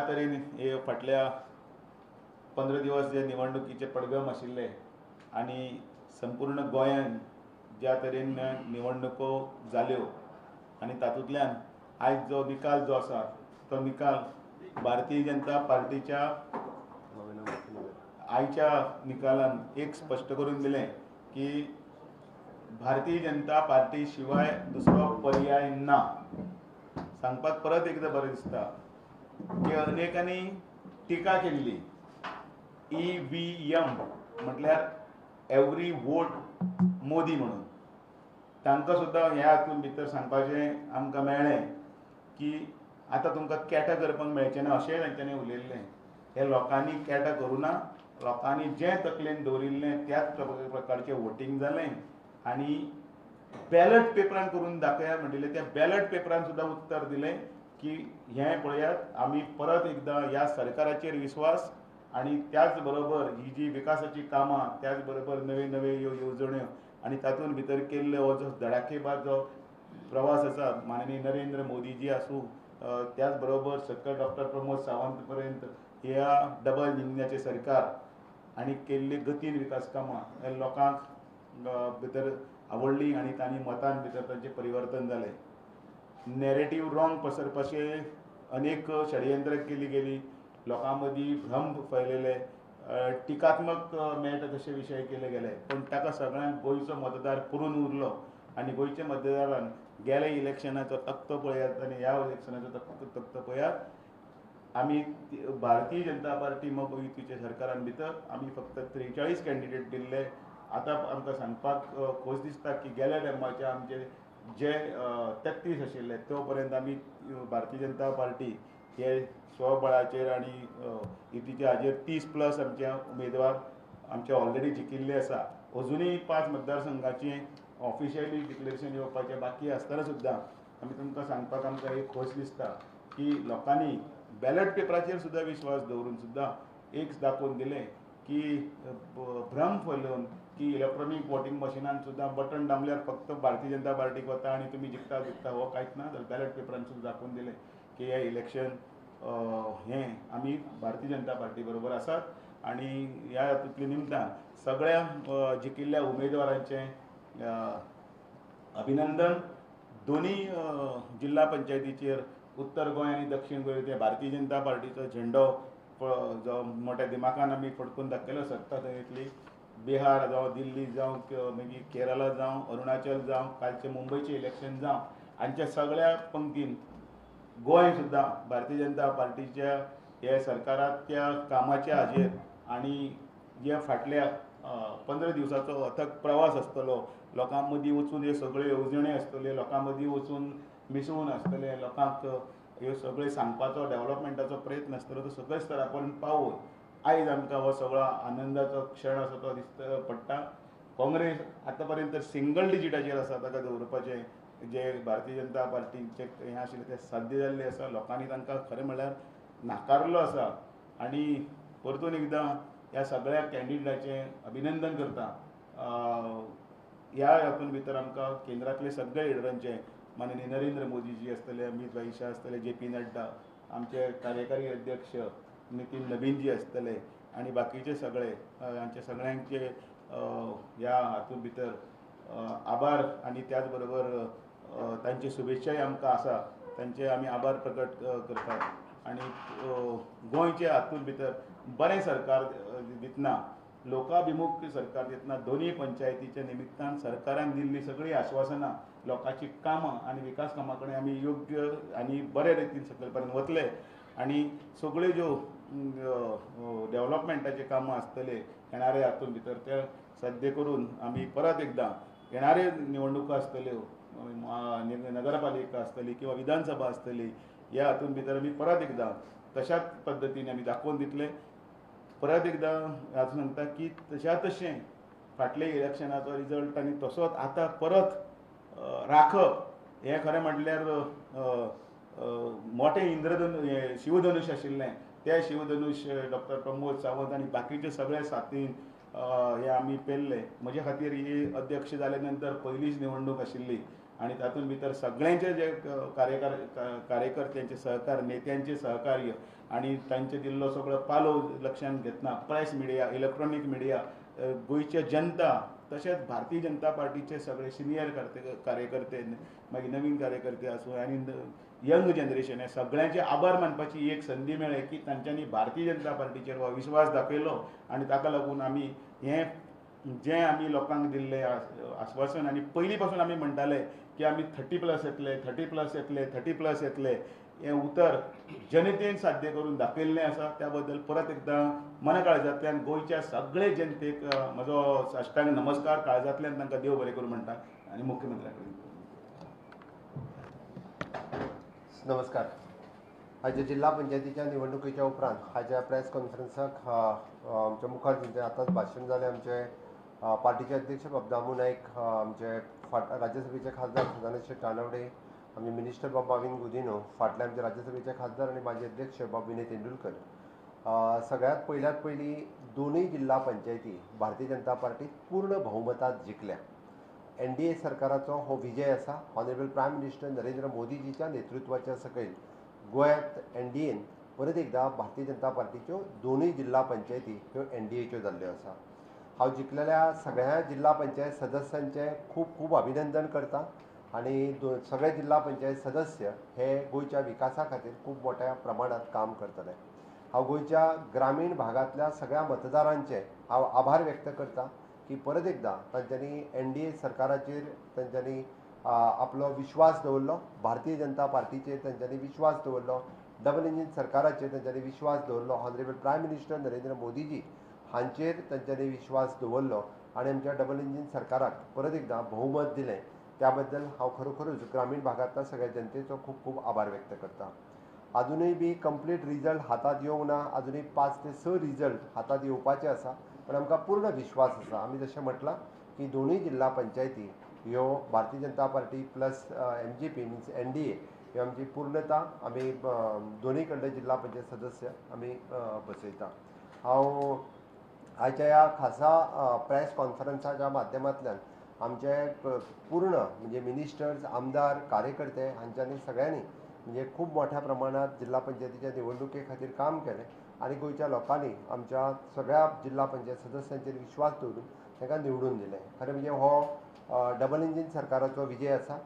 तरेन हे फाटल्या 15 दिवस जे निवडणुकीचे पडगम आशिल्ले आनी संपूर्ण गोंयान ज्या तरेन निवडणुको जाल्यो आनी तातूंतल्यान आयज जो निकाल जो आसा तो निकाल भारतीय जनता पार्टीच्या आयच्या निकालान एक स्पश्ट करून दिलें की भारतीय जनता पार्टी शिवाय दुसरो पर्याय ना। सांगपाक परत एकदां बरें दिसता की अनेकांनी टिका केल्ली EVM म्हटल्यार एवरी वोट मोदी म्हणून। तांकां सुद्दां ह्या हातूंत भितर सांगपाचें आमकां मेळ्ळें की आतां तुमकां कॅटा करपाक मेळचें ना अशेंय तांच्यांनी उलयल्लें। हे लोकांनी कॅटा करूं ना, लोकांनी जें तकलेन दवरिल्लें त्याच प्रकारचें वोटींग जालें आनी बॅलट पेपरान करून दाखया म्हणटिल्लें। त्या बॅलट पेपरान सुद्दां उत्तर दिलें की हें पळयात आमी परत एकदां ह्या सरकाराचेर विश्वास आनी त्याच बरोबर ही जी विकासाची कामां त्याच बरोबर नवे नवे येवजण्यो आनी तातूंत भितर केल्ले हो जो धडाकेबाज जो प्रवास आसा माननीय नरेंद्र मोदीजी आसूं त्याच बरोबर सकल डॉक्टर प्रमोद सावंत पर्यंत ह्या डबल इंजिनाचें सरकार आनी केल्ली गतीन विकास कामां हे लोकांक भितर आवडली आनी तांणी मतान भितर तांचें परिवर्तन जालें। नॅरेटीव रॉंग पसरपाचें अनेक षडयंत्र केली गेली, लोकां मदीं भ्रम फैलयले, टिकात्मक मेळटा तशे विशय केले गेले, पण ताका सगळ्यांक गोंयचो मतदार पुरून उरलो आनी गोंयच्या मतदारान गेल्या इलेक्शनाचो तक्तो पळयात आनी ह्या इलेक्शनाचो तक्तो पळयात। आमी भारतीय जनता पार्टी महायुतीच्या सरकारान भितर आमी फक्त 43 कॅन्डिडेट दिल्ले। आतां आमकां सांगपाक खोस दिसता की गेल्या टायमाचे आमचे जे 33 आशिल्ले तो पर्यंत आमी भारतीय जनता पार्टी हे स्वबळाचेर आनी युतीच्या हाजेर 30+ आमचे उमेदवार आमचे ऑलरेडी जिखिल्ले आसा। अजुनूय 5 मतदारसंघाचें ऑफिशियली डिक्लेरेशन येवपाचें बाकी आसतना सुद्दां आमी तुमकां सांगपाक आमकां एक खोस दिसता की लोकांनी बॅलट पेपराचेर सुद्दां विश्वास दवरून सुद्दां एक दाखोवन दिलें की भ्रम फैलोवन की इलेक्ट्रॉनीक वोटींग मशिनान सुद्दां बटन दामल्यार फक्त भारतीय जनता पार्टीक वता आनी तुमी जिखता हो कांयच ना। जाल्यार बॅलट पेपरान सुद्दां दाखोवन दिलें की हें इलेक्शन हें आमी भारतीय जनता पार्टी बरोबर आसात आनी ह्या हातूंतल्या निमतान सगळ्या जिखिल्ल्या उमेदवारांचें अभिनंदन। दोनी जिल्हा पंचायतीचेर उत्तर गोंय आनी दक्षिण गोंय ते भारतीय जनता पार्टीचो झेंडो जो मोठ्या दिमाखान आमी फडकून दाखयलो सत्ता थंयतली बिहार जावं दिल्ली जावं मागीर केरला जावं अरुणाचल जावं कालचें मुंबयचें इलेक्शन जावं हांच्या सगळ्या पंक्तीन गोंय सुद्दां भारतीय जनता पार्टीच्या हे सरकाराच्या कामाच्या हाजेर आनी जे फाटल्या 15 दिवसाचो अथक प्रवास आसतलो लोकां मदीं वचून ह्यो सगळ्यो येवजण्यो आसतल्यो लोकां मदीं वचून मिसळून आसतले लोकांक ह्यो सगळ्यो सांगपाचो डेव्हलपमेंटाचो प्रयत्न आसतलो तो सगळे स्तरा पर्यंत पावोवन आयज आमकां हो सगळो आनंदाचो क्षण आसा तो दिसता पडटा। काँग्रेस आतां पर्यंत सिंगल डिजिटाचेर आसा ताका दवरपाचें जे भारतीय जनता पार्टीचें हें आशिल्लें तें साध्य जाल्लें आसा। लोकांनी तांकां खरें म्हणल्यार नाकारलो आसा आनी परतून एकदां ह्या सगळ्या कॅन्डिडेटाचें अभिनंदन करता। ह्या हातूंत भितर आमकां केंद्रांतले सगळे लिडरांचे माननीय नरेंद्र मोदीजी आसतले, अमित भाई शाह आसतले, JP नड्डा, आमचे कार्यकारी अध्यक्ष नितीन नवीनजी आसतले आनी बाकीचे सगळे हांचे सगळ्यांचे ह्या हातूंत भितर आभार आनी त्याच बरोबर तांचे शुभेच्छाय आमकां आसा तांचे आमी आभार प्रकट करतात। आनी गोंयच्या हातूंत भितर बरें सरकार दितना लोकाभिमुख सरकार दितना दोनी पंचायतीच्या निमित्तान सरकारान दिल्ली सगळीं आश्वासनां लोकांची कामां आनी विकास कामां कडेन आमी योग्य आनी बरे रितीन सकयल पर्यंत वतले आनी सगळ्यो ज्यो डेव्हलपमेंटाचे कामां आसतले येणाऱ्या हातूंत भितर ते साध्य करून आमी परत एकदां येणाऱ्यो निवडणुको आसतल्यो नगरपालिका आसतली किंवा विधानसभा आसतली ह्या हातूंत भितर आमी परत एकदां तशाच पद्दतीन आमी दाखोवन दितले। परत एकदां हांव सांगता की तशें फाटल्या इलेक्शनाचो रिजल्ट आनी तसोच आतां परत राखप हें खरें म्हटल्यार मोठें शिवधनुश आशिल्लें तें शिवधनुश डॉक्टर प्रमोद सावंत आनी बाकीचे सगळे साथीन हे आमी पेल्ले। म्हजे खातीर ही अध्यक्ष जाले नंतर पयलीच निवडणूक आशिल्ली आणि तातूंत भितर सगळ्यांचे जे कार्यकर्त्यांचे सहकार, नेत्यांचे सहकार्य आणि तांचे दिल्लो सगळो पालो लक्षांत घेतना प्रेस मिडिया, इलेक्ट्रॉनीक मिडिया, गोंयचे जनता, तशेंच भारतीय जनता पार्टीचे सगळे सिनियर कार्यकर्ते, मागीर नवीन कार्यकर्ते आसूं आनी यंग जनरेशन, हे सगळ्यांचे आभार मानपाची एक संदी मेळ्ळी की तांच्यांनी भारतीय जनता पार्टीचेर हो विश्वास दाखयलो आणि ताका लागून आमी हें जें आमी लोकांक दिल्लें आश्वासन, आनी पयलीं पासून आमी म्हणटाले की आमी 30+ येतले, 30+ येतले, 30+ येतले, हें उतर जनतेन साध्य करून दाखयल्लें आसा. त्या बद्दल परत एकदां मनकाळजांतल्यान गोंयच्या सगळे जनतेक म्हजो साश्टांग नमस्कार काळजांतल्यान तांकां देव बरें करूं म्हणटा आनी मुख्यमंत्र्या कडेन. नमस्कार. हाजे जिल्हा पंचायतीच्या निवडणुकीच्या उपरांत हाज्या प्रेस कॉन्फरन्साक आमच्या मुखार जें आतांच भाशण जालें, आमचे पार्टीचे अध्यक्ष बाबदामू नायक, आमचे राज्यसभेचे खासदार सदानंद शेट तानवडे, आमचे मिनिस्टर बाब माविन गुदिनो, फाटले आमचे राज्यसभेचे खासदार आनी माजी अध्यक्ष बाब विनय तेंडुलकर, सगळ्यात पयली दोनूय जिल्हा पंचायती भारतीय जनता पार्टी पूर्ण बहुमतात जिखल्या. NDA सरकाराचो हो विजय आसा. ऑनरेबल प्रायम मिनिस्टर नरेंद्र मोदीजीच्या नेतृत्वाच्या सकयल गोंयांत NDAन परत एकदा भारतीय जनता पार्टीच्यो दोनूय जिल्हा पंचायती ह्यो NDAच्यो जाल्ल्यो आसा. हांव जिखलेल्या सगळ्या जिल्हा पंचायत सदस्यांचे खूब खूब अभिनंदन करता आनी सगळे जिल्हा पंचायत सदस्य हे गोंयच्या विकासा खातीर खूब मोठ्या प्रमाणात काम करतले. हांव गोंयच्या ग्रामीण भागांतल्या सगळ्या मतदारांचे हांव आभार व्यक्त करता की परत एकदा तांच्यांनी NDA सरकाराचेर तांच्यांनी आपलो विश्वास दवरलो, भारतीय जनता पार्टीचेर तांच्यांनी विश्वास दवरलो, डबल इंजीन सरकाराचेर तांच्यांनी विश्वास दवरलो, honourable prime minister Narendra Modiji हांचेर तांच्यांनी विश्वास दवरलो आनी आमच्या डबल इंजीन सरकाराक परत एकदा बहुमत दिलें. त्या बद्दल हांव खरोखरूच ग्रामीण भागांतल्या सगळ्या जनतेचो खूब खूब आभार व्यक्त करता. अजुनूय बी कंप्लीट रिजल्ट हातात येवंक ना, अजुनूय 5 ते 6 रिजल्ट हातात येवपाचे आसा, पण आमकां पूर्ण विश्वास आसा. आमी जशें म्हटलां की दोनूय जिल्हा पंचायती ह्यो Bharatiya Janata Party plus MGP means NDA ह्यो आमची पूर्णता आमी दोनूय कडले जिल्हा पंचायत सदस्य आमी बसयता. हांव आयच्या ह्या खासा प्रेस कॉन्फरन्साच्या माध्यमांतल्यान आमचे पूर्ण म्हणजे मिनिस्टर्स, आमदार, कार्यकर्ते हांच्यांनी सगळ्यांनी म्हणजे खूब मोठ्या प्रमाणात जिल्हा पंचायतीच्या निवडणुके खातीर काम केलें आनी गोंयच्या लोकांनी आमच्या सगळ्या जिल्हा पंचायत सदस्यांचेर विश्वास दवरून तांकां निवडून दिलें. खरें म्हणजे हो डबल इंजीन सरकाराचो विजय आसा.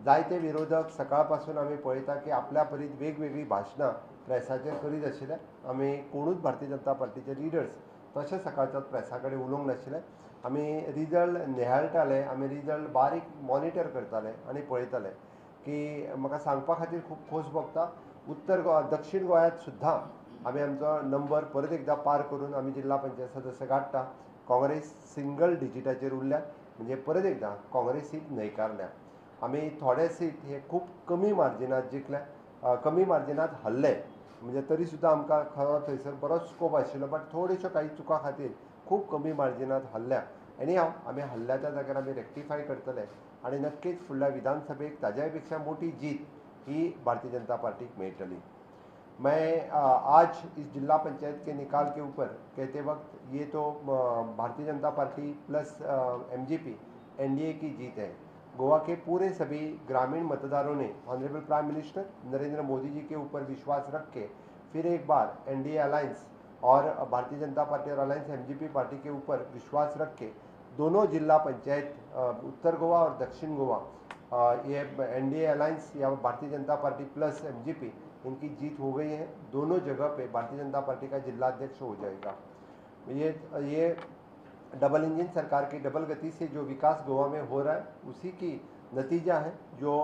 जायते विरोधक सकाळ पासून आमी पळयता की आपल्या परीत वेगवेगळी भाशणां प्रेसाचेर करीत आशिल्ले. आमी कोणूच भारतीय जनता पार्टीचे लिडर्स तशें सकाळच्याच प्रेसा कडेन उलोवंक नाशिल्ले. आमी रिजल्ट निहाळटाले, आमी रिजल्ट बारीक मॉनिटर करताले आनी पळयताले की म्हाका सांगपा खातीर खूब खोस भोगता. उत्तर गोंया, दक्षीण गोंयांत सुद्दां आमी आमचो नंबर परत एकदा पार करून आमी जिल्हा पंचायत सदस्य गाठता. काँग्रेस सिंगल डिजिटाचेर उरल्या, म्हणजे परत एकदा काँग्रेस सीट न्हयकारल्या. आमी थोडे सीट हे खूब कमी मार्जिनात जिखले, कमी मार्जिनात हरले, म्हणजे तरी सुद्दां आमकां खरो थंयसर बरोच स्कोप आशिल्लो, बट थोड्योश्यो काही चुकां खातीर खूब कमी मार्जिनात हरल्या. एनी हांव आमी हल्ल्या त्या जाग्यार आमी रेक्टिफाय करतले आनी नक्कीच फुडल्या विधानसभेक ताज्याय पेक्षा मोठी जीत ही भारतीय जनता पार्टीक मेळटली. मैं आज इस जिला पंचायत के निकाल के ऊपर कहते वक्त ये तो भारतीय Janata Party plus MGP NDA की जीत है. गोवा के पूरे सभी ग्रामीण मतदारों ने honourable prime minister Narendra Modi ji के ऊपर विश्वास रख के फिर एक बार NDA अलायंस और भारतीय जनता पार्टी और अलायंस MGP पार्टी के ऊपर विश्वास रख के दोनों जिला पंचायत उत्तर गोवा और दक्षिण गोवा, ये NDA अलायंस या भारतीय जनता पार्टी प्लस MGP इनकी जीत हो गई है. दोनों जगह पे भारतीय जनता पार्टी का जिला अध्यक्ष हो जाएगा. ये डबल इंजन सरकार की डबल गति से जो विकास गोवा में हो रहा है उसी की नतीजा है, जो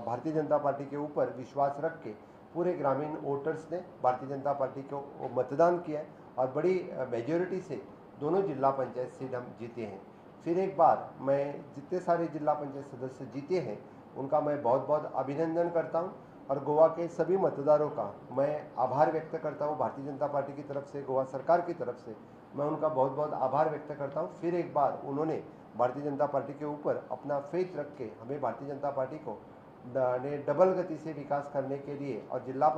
भारतीय जनता पार्टी के ऊपर विश्वास रख के पूरे ग्रामीण वोटर्स ने भारतीय जनता पार्टी को मतदान किया है और बड़ी मेजॉरिटी से दोनों जिला पंचायत सीट हम जीते हैं. फिर एक बार मैं जितने सारे जिला पंचायत सदस्य जीते हैं उनका मैं बहुत बहुत अभिनंदन करता हूं और गोवा के सभी मतदारों का मैं आभार व्यक्त करता हूं. भारतीय जनता पार्टी की तरफ से, गोवा सरकार की तरफ से मैं उनका बहुत बहुत आभार व्यक्त करता हूं. फिर एक बार उन्होंने भारतीय जनता पार्टी के ऊपर अपना फेथ रख के हमें भारतीय जनता पार्टी को डबल गति से विकास करने के लिए और जिला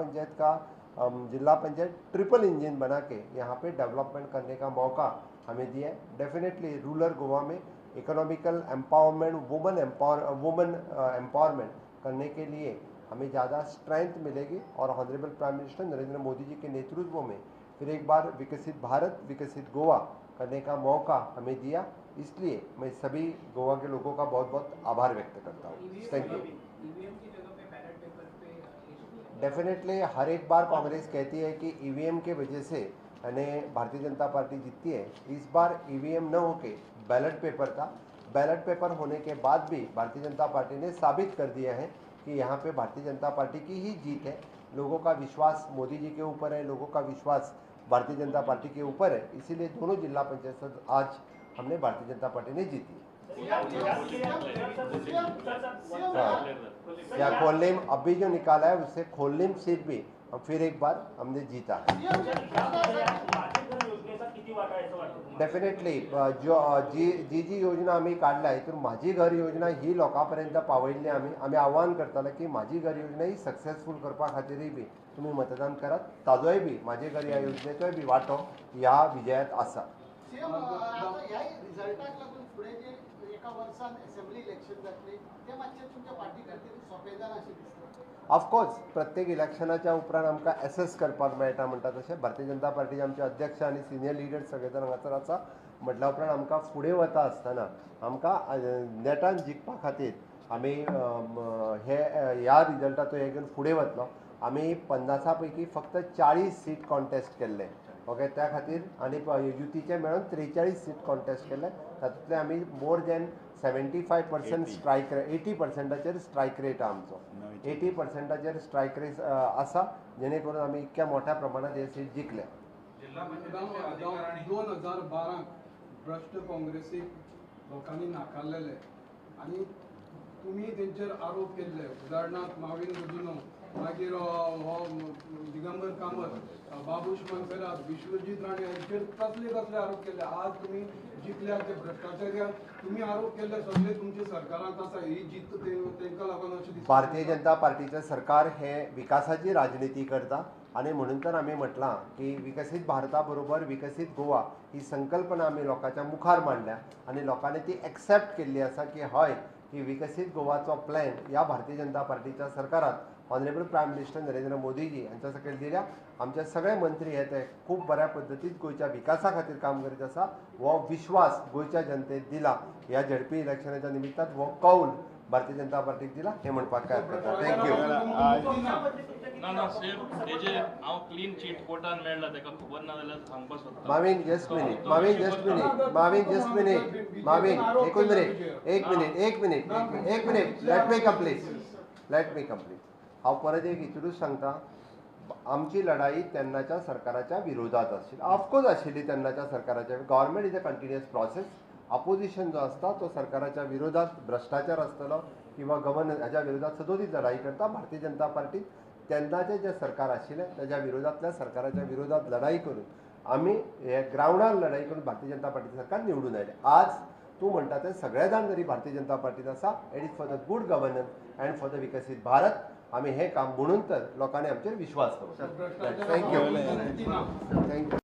पंचायत ट्रिपल इंजन बना के यहाँ पे डेवलपमेंट करने का मौका हमें दिया है. डेफिनेटली रूरल गोवा में इकोनॉमिकल एम्पावरमेंट वुमेन एम्पावरमेंट करने के लिए हमें ज़्यादा स्ट्रेंथ मिलेगी और honourable prime minister Narendra Modi ji के नेतृत्व में फिर एक बार विकसित भारत विकसित गोवा करने का मौका हमें दिया, इसलिए मैं सभी गोवा के लोगों का बहुत बहुत आभार व्यक्त करता हूँ। Thank you. डेफिनेटली हर एक बार कांग्रेस कहती है कि ईवीएम के वजह से यानी भारतीय जनता पार्टी जीतती है। इस बार ईवीएम न होके बैलेट पेपर था। बैलेट पेपर होने के बाद भी भारतीय जनता पार्टी ने साबित कर दिया है कि यहाँ पे भारतीय जनता पार्टी की ही जीत है। लोगों का विश्वास मोदी जी के ऊपर है, लोगों का विश्वास भारतीय जनता पार्टी के ऊपर है, इसीलिए दोनों जिला पंचायत आज हमने भारतीय जनता पार्टी ने जीती। या खोलनेम अभी जो निकाला है उससे खोलनेम सीट भी हम फिर एक बार हमने जीता है। डेफिनेटली जो जी योजना आम्ही काढल्या तर माझी घर योजना ही लोकांपर्यंत पावयल्ली आम्ही आव्हान करताले की माझी घर योजना ही सक्सेसफुल करपा खातीरय बी तुम्ही मतदान करात, ताजोय बी माझे घर ह्या योजनेचोय बी वांटो ह्या विजयात आसा। ऑफकोर्स प्रत्येक इलेक्शनाच्या उपरांत आमकां एसेस करपाक मेळटा म्हणटा तशें भारतीय जनता पार्टीचे आमचे अध्यक्ष आनी सिनियर लिडर सगळे जाण हांगासर आसा। म्हटल्या उपरांत आमकां फुडें वता आसतना आमकां नेटान जिखपा खातीर आमी ह्या रिजल्टाचो हे घेवन फुडें वतलो। आमी 50 पैकी फक्त 40 सीट कॉन्टेस्ट केल्ले, ओके, त्या खातीर आनी युतीचे मेळून 43 सीट कॉन्टेस्ट केले, तातूंतले आमी मोर दॅन 75% स्ट्रायक 80%चेर स्ट्रायक रेट आमचो 80%चेर स्ट्रायक रेट आसा, जेणे करून आमी इतक्या मोठ्या प्रमाणात हे सीट जिखले। 2012 भ्रष्ट काँग्रेसीक लोकांनी नाकारलेले आणि तुम्ही त्यांचेर आरोप केले, उदाहरणार्थ माविन गुदिनो, मागीर दिगंबर कामत, बाबूश मनसरात, विश्वजीत राणे हांचेर कसले आरोप केले। आज तुम्ही जिखल्या ते भ्रष्टाचार्याक तुम्ही आरोप केले, सगळे तुमच्या सरकारांत आसा, ही जीत तेंका लागून अशें दिसता। भारतीय जनता पार्टीचं सरकार हे विकासाची राजनीती करता आणि म्हणून तर आम्ही म्हटलां की विकसित भारताबरोबर विकसित गोवा ही संकल्पना आम्ही लोकांच्या मुखार मांडल्या आणि लोकांनी ती एक्सेप्ट केल्ली आसा की हय की विकसित गोवाचो प्लॅन ह्या भारतीय जनता पार्टीच्या सरकारात honourable prime minister Narendra Modiji हांच्या सकयल दिल्या। आमचे सगळे मंत्री हे ते खूप बऱ्या पद्दतीत गोयच्या विकासा खातीर काम करीत आसा। हो विश्वास गोयच्या जनतेक दिला, ह्या झडपी इलेक्शनाच्या निमित्तान हो कौल भारतीय जनता पार्टीक दिला हे म्हणपाक काय हरकत ना। थँक्यू। ना सेफ तेजे हांव क्लीन चीट कोर्टान मेळ्ळा तेका खबर ना जाल्यार सांगपाक सोदता। माविन जस्ट मिनिट एक मिनिट लेट मी कंप्लीट हांव परत एक इतरूच सांगता, आमची लढाई तेन्नाच्या सरकाराच्या विरोधात आशिल्ली, ऑफकोर्स आशिल्ली तेन्नाच्या सरकाराच्या। Government is a continuous process. Opposition जो असता तो सरकाराच्या विरोधात भ्रष्टाचार आसतलो किंवा गव्हर्नन्स हाच्या विरोधात सदोदीत लढाई करता। भारतीय जनता पार्टी तेन्नाचे जे सरकार आशिल्ले त्याच्या विरोधातल्या सरकाराच्या विरोधात लढाई करून आम्ही हे ग्राउंडार लढाई करून भारतीय जनता पार्टी सरकार निवडून आयले। आज तू म्हणटा ते सगळे जाण जरी भारतीय जनता पार्टीत आसा, it is for the good governance and for the विकसित भारत आम्ही हे काम म्हणून तर लोकांनी आमचेर विश्वास दवरला। थँक्यू।